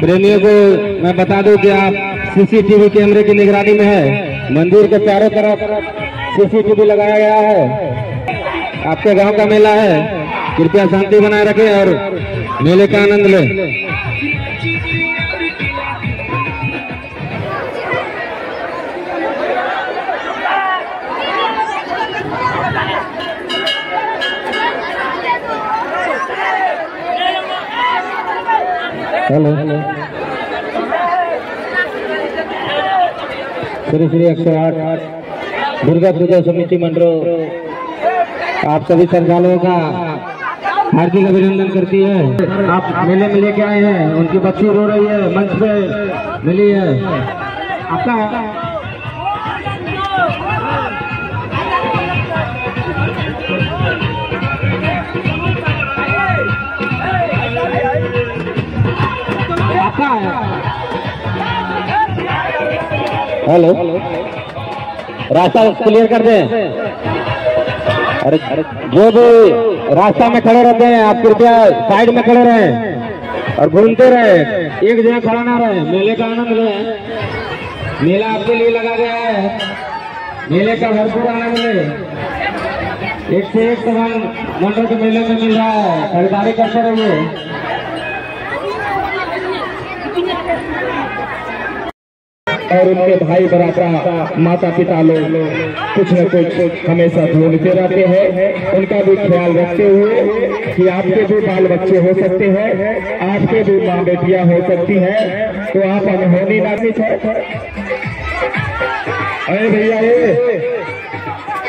प्रेमियों को मैं बता दूं कि आप सीसीटीवी कैमरे की निगरानी में है। मंदिर के चारों तरफ सीसीटीवी लगाया गया है। आपके गांव का मेला है, कृपया शांति बनाए रखें और मेले का आनंद लें। हेलो श्री श्री 108 दुर्गा पूजा समिति मंडल आप सभी श्रद्धालुओं का हार्दिक अभिनंदन करती है। आप मेले में लेके आए हैं, उनकी बच्ची रो रही है, मंच पे मिली है आपका हेलो रास्ता क्लियर कर दें। अरे जो भी रास्ता में खड़े रहते हैं आप कृपया साइड में खड़े रहें और घूमते रहे, एक जगह खड़ा ना रहे। मेले का आनंद लें। मेला आपके लिए लगा गया है, मेले का भरपूर आनंद लें। एक से एक सामान मंडल के मेले में मिल रहा है, खरीदारी करते रहिए। और उनके भाई बराबर माता पिता लोग कुछ न कुछ हमेशा ढूंढते रहते हैं। उनका भी ख्याल रखते हुए कि आपके भी बाल बच्चे हो सकते हैं, आपके भी माँ बेटियां हो सकती हैं, तो आप अनहोनी ना है। अरे भैया ये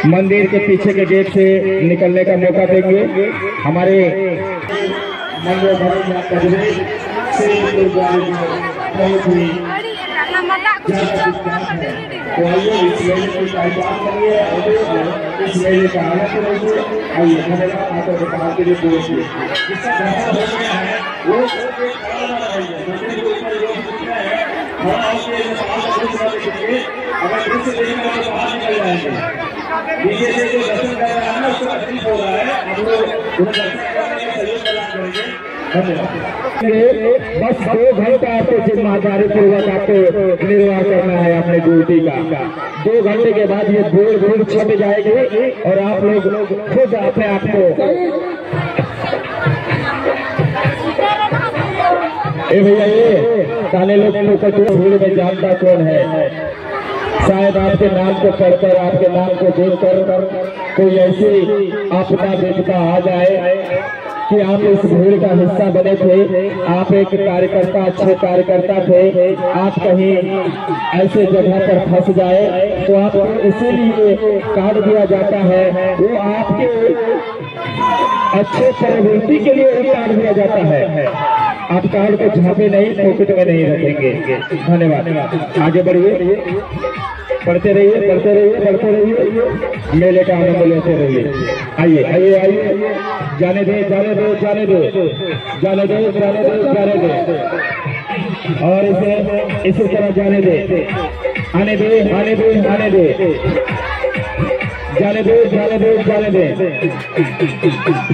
मंदिर के पीछे के गेट से निकलने का मौका देंगे। हमारे तो आइए इस मेले की पहचान करिए, इस मेले का आनंद लीजिए। आइए हमें हाथों के बाहर के लिए बोलिए नीचे से जो दर्शन कर रहा है ना उसको तकलीफ हो रहा है, हम लोग उन दर्शन करने का सहयोग प्रदान करेंगे। बस 2 घंटा आपको जिम्मेदारी पूर्वक आपको निर्वाह करना है अपने ड्यूटी का। 2 घंटे के बाद ये भीड़ छट जाएगी और आप लोग खुद अपने आप को भैया ये सारे लोग भीड़ में जानता कौन है। शायद आपके नाम को पढ़कर, आपके नाम को देखकर कोई ऐसी आपदा विपदा आ जाए कि आप इस भीड़ का हिस्सा बने थे। आप एक कार्यकर्ता, अच्छे कार्यकर्ता थे, आप कहीं ऐसे जगह पर फंस जाए तो आपको इसीलिए कार्ड दिया जाता है। वो आपके अच्छे प्रवृत्ति के लिए ही कार्ड दिया जाता है। आप कार्ड को झांपे नहीं, पॉकेट में नहीं रखेंगे। धन्यवाद। आगे बढ़िए, पढ़ते रहिए, पढ़ते रहिए, पढ़ते रहिए, मेले का आनंद लेते रहिए। आइए आइए आइए, जाने दे जाने दे जाने दे जाने दे जाने दे जाने दे और इसे इसी तरह जाने दे, आने दे आने दे आने दे, जाने दे जाने दे जाने दे।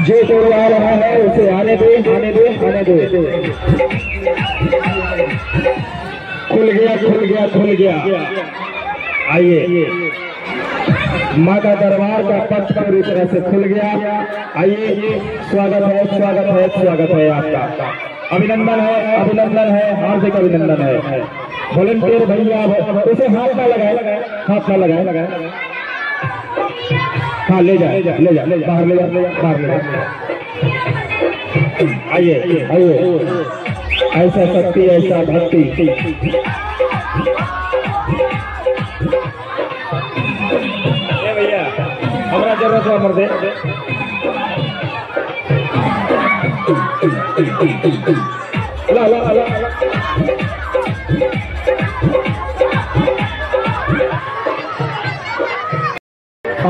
जो तोड़ आ रहा है उसे आने दे आने दे आने दे। खुल गया खुल गया खुल गया। आइए, माँ का दरबार का पथ पूरी तरह से खुल गया। आइए, स्वागत है स्वागत है स्वागत है आपका। अभिनंदन है अभिनंदन है, हार्दिक अभिनंदन है। वॉलंटियर भैया उसे हाथ ना लगाए, हाथ ना लगाए। हाँ ले जाए ले जा बाहर ले जा बाहर ले जा। आइए आइए, ऐसा शक्ति ऐसा भक्ति। भैया हमारा जरूरत है मर्दे। ला ला ला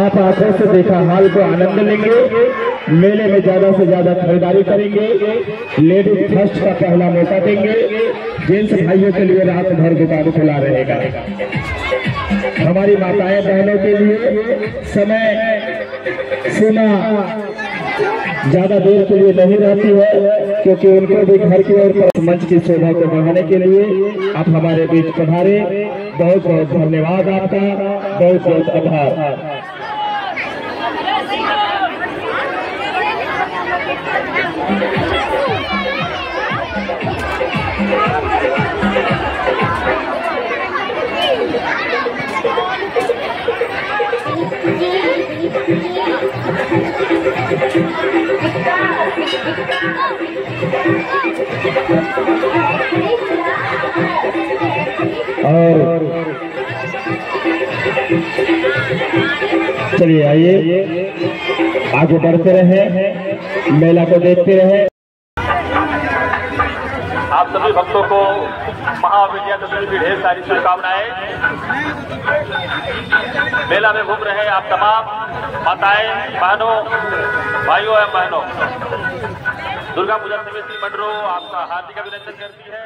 आप आंखों से देखा हाल को आनंद लेंगे। मेले में ज्यादा से ज्यादा खरीदारी करेंगे। लेडीज फर्स्ट का पहला मौका देंगे। जेंट्स भाइयों के लिए रात भर दुकान खुला रहेगा। हमारी माताएं बहनों के लिए समय सीमा ज्यादा देर के लिए नहीं रहती है। क्योंकि उनको भी घर की ओर मंच की शोभा को बढ़ाने के लिए आप हमारे बीच पधारे। बहुत बहुत धन्यवाद आपका, बहुत बहुत आभार। और चलिए आइए आगे बढ़ते रहे, मेला को देखते रहे। आप सभी भक्तों को महाविजयादशमी की ढेर सारी शुभकामनाएं। मेला में घूम रहे आप तमाम माताएं, बहनों, भाइयों एवं बहनों, दुर्गा पूजा समिति मंडरो आपका हार्दिक अभिनंदन करती है।